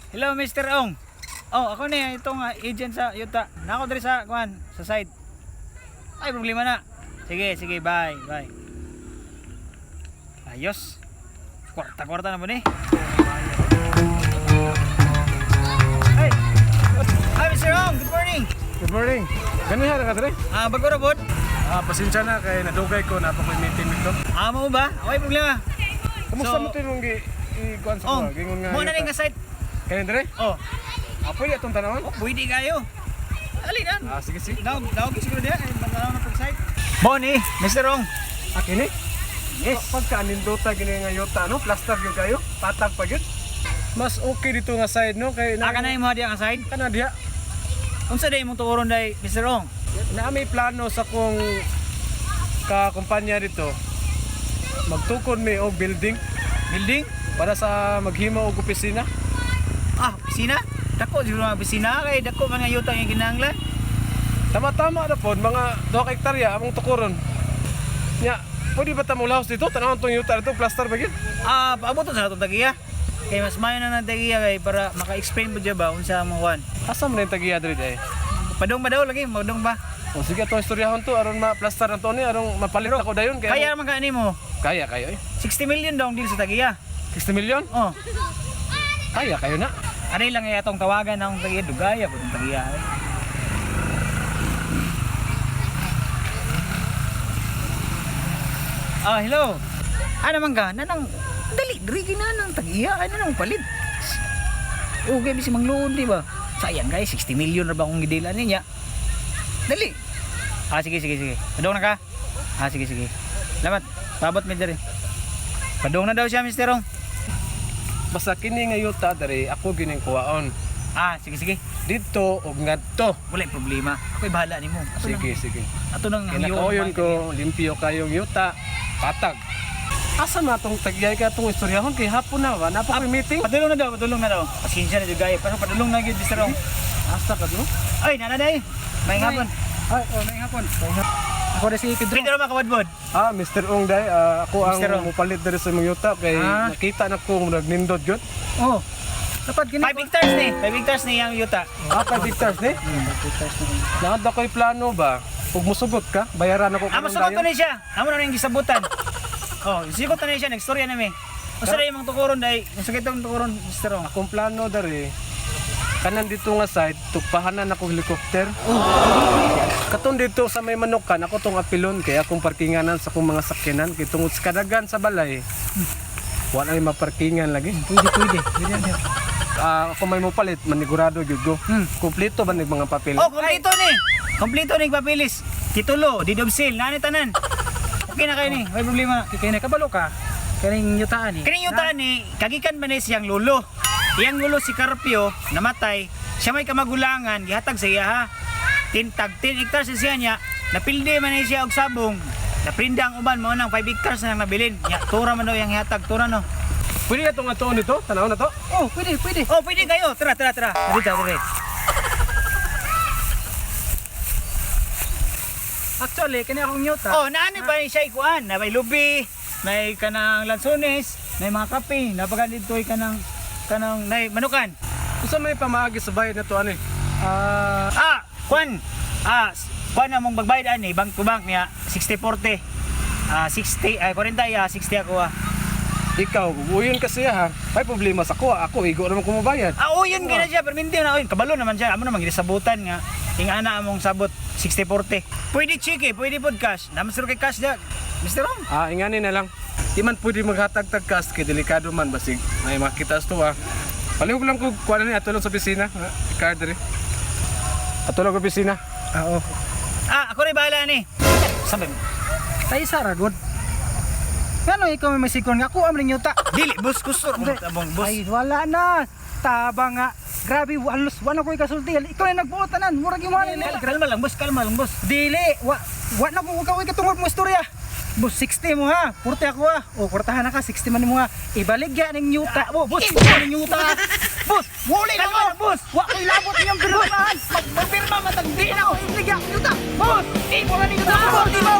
Hello, Mr. Ong. Oh, ako ni itong agent sa Yuta. Nako diri sa kuan, sa side. Ay problema na. Sige, sige, bye, bye. Ayos. Kwarta-kwarta na ba ni? Hey. Hi, Mr. Ong. Good morning. Good morning. Ganyan ka dre? Bago ra bod. Pasensya na kay nadugay ko na ako meeting nito. Mo ba? Okay, problema. Kumusta So, mo tinong ikuan sa Ong, ko? Gingon nga. mo na rin ka side. Kaya dre? Oh, Pwede atong tanawan? pwede kayo. Alinan. Sige sige. Daw siguro diya kay matanaw na pag-side. Mo ni, Mr. Ong. Akini? Yes. Pagka nindota gini nga yota no, plaster gyud kayo, patag pa gyud. Mas okay dito nga side no kay Aka na mo diya ka side. kana diha. Unsa day imong tuoron day, Mr. Ong? Na may plano sa kong ka kumpanya dito. Magtukod mi og building Building? para sa maghimo og opisina. Opisina? Dako siguro mga opisina kay dako man nga yuta yung kinahanglan. Tama-tama na po, mga 2 hektarya among tukuron. Nya, pwede ba ta mo lahos dito? Tanawon tong yuta dito, plaster ba gyud? Paabot sa atong tagiya. Kay mas mayo na ng tagiya kay para maka-explain mo diya ba unsa mo kuan. Asa man yung tagiya diri day? Padong ba daw lagi? Madong ba? O sige atong istoryahon to aron ma-plaster na to ni aron mapalit ako dayon Kaya man ka mo. Kaya kayo eh. 60 million daw ang deal sa tagiya. 60 million? Oh, Kaya kayo na. ano lang ay atong tawagan ng tagiya dugaya pud ang tagiya. Hello. Man ka? Nanang dali, diri na nang tagiya, nang palit. Okay, bisi mangluon, di ba? Sayang guys, 60 million na ba akong gidilan niya? Dali. Sige. Padong na ka? Sige. Salamat. Pabot mi diri. Padong na daw siya, Mr. Ong. Basta kini nga yuta diri ako gining kuwaon. Sige. Dito og ngadto. Wala problema. Ako'y bahala nimo. Sige. Ato nang Kinakaoyon ko limpyo kayong yuta, patag. Asa na tong tagyay ka tong istoryahon kay hapon na ba? Napa ko meeting? Padulong na daw. Pasensya na dugay. Pero padulong na gyud, Mr. Ong. Asa ka do? Ay, nanaday. May hapon. May hapon. Ako na si Pedro. Pedro makabadbod. Mr. Ong day, ako ang Mr. Ong. mupalit diri sa imong yuta kay nakita na ko nagnindot gyud. Oh. Dapat gini. 5 hectares ni. 5 hectares ni yang yuta. 5 hectares ni? Lahat ako'y plano ba? Kung musugot ka, bayaran ako Amo sa ni siya. Amo na yung gisabutan. Sigot na siya, next storya na mi. Usa na imong tukuron day. Usa kitong tukuron, Mr. Ong. Akong plano dari kanan dito nga side, tugpahanan ako helicopter. Katon dito sa may manukan, ako tong apilon kaya akong parkinganan sa akong mga sakyanan kay tungod sa kadagan sa balay. Wala ay maparkingan lagi. Pwede. Ako may mopalit, manigurado gyud ko. Kumpleto ba nig mga papel? Kompleto ni papilis. Titulo, didobsil, nani tanan. Okay na kayo ni, may problema. Kaya nakabalo ka, kaning yutaan Kining yutaan ni, kagikan man ni siyang lolo. Iyang lolo si Carpio, namatay. Siya may kamagulangan, gihatag sa iya ha. 10 hectares siya niya, napilde man ni siya og sabong. Naprinda ang uban mo nang 5 hectares na nabilin. Ya, tura man daw yang ihatag, tura no. Pwede na itong atoon nito? Tanaw na to? Pwede. Pwede kayo. Tara. Dito. Actually, kani akong yuta. Naani ba siya ikuan? Na may lubi, may kanang lansones, may mga kape, napagalitoy kanang manukan. Usa may pamaagi sa bayad na to ani? Kwan among magbayad ani bank to bank niya 60-40. 40 60 ako Ikaw, uyon kasi ha. May problema sa ko. Ako, igo naman kumabayad. Yun gina siya, perminti na kabalo naman siya. Amo naman gisabutan nga. Ingana among sabot 60-40. Pwede chiki, pwede pod cash. Naman sir kay cash da. Mr. Ong. Ingani na lang. Di man pwede maghatag-tag cash kay delikado man basig. May makita to ha. Palihog lang ko kuha na atulong sa opisina. Card rin. Atulong sa opisina. Oo. Ako rin bahala ni. Sabi mo. Tayo sa ragod. Ano ikaw may masikon nga ako amring yuta. Dili, boss, kusur. Abong boss. Ay, wala na. Taba nga. Grabe, walos. Wala ko ikasulti. Ikaw na nagbuotanan. Murag yung mga Kalma lang, boss. Dili. Wala ko ikaw ikatungod mo istorya. Boss, 60 mo ha. 40 ako ha. Kurtahan na ka. 60 man mo ha. Ibaligya ng yuta. Boss, ng yuta. Boss, wala naman. Boss, wala ko ilabot niyong pinunahan. Magpirma matagdi na ako. Ibaligya ng yuta. Boss, di mo na ng yuta. Boss, di mo.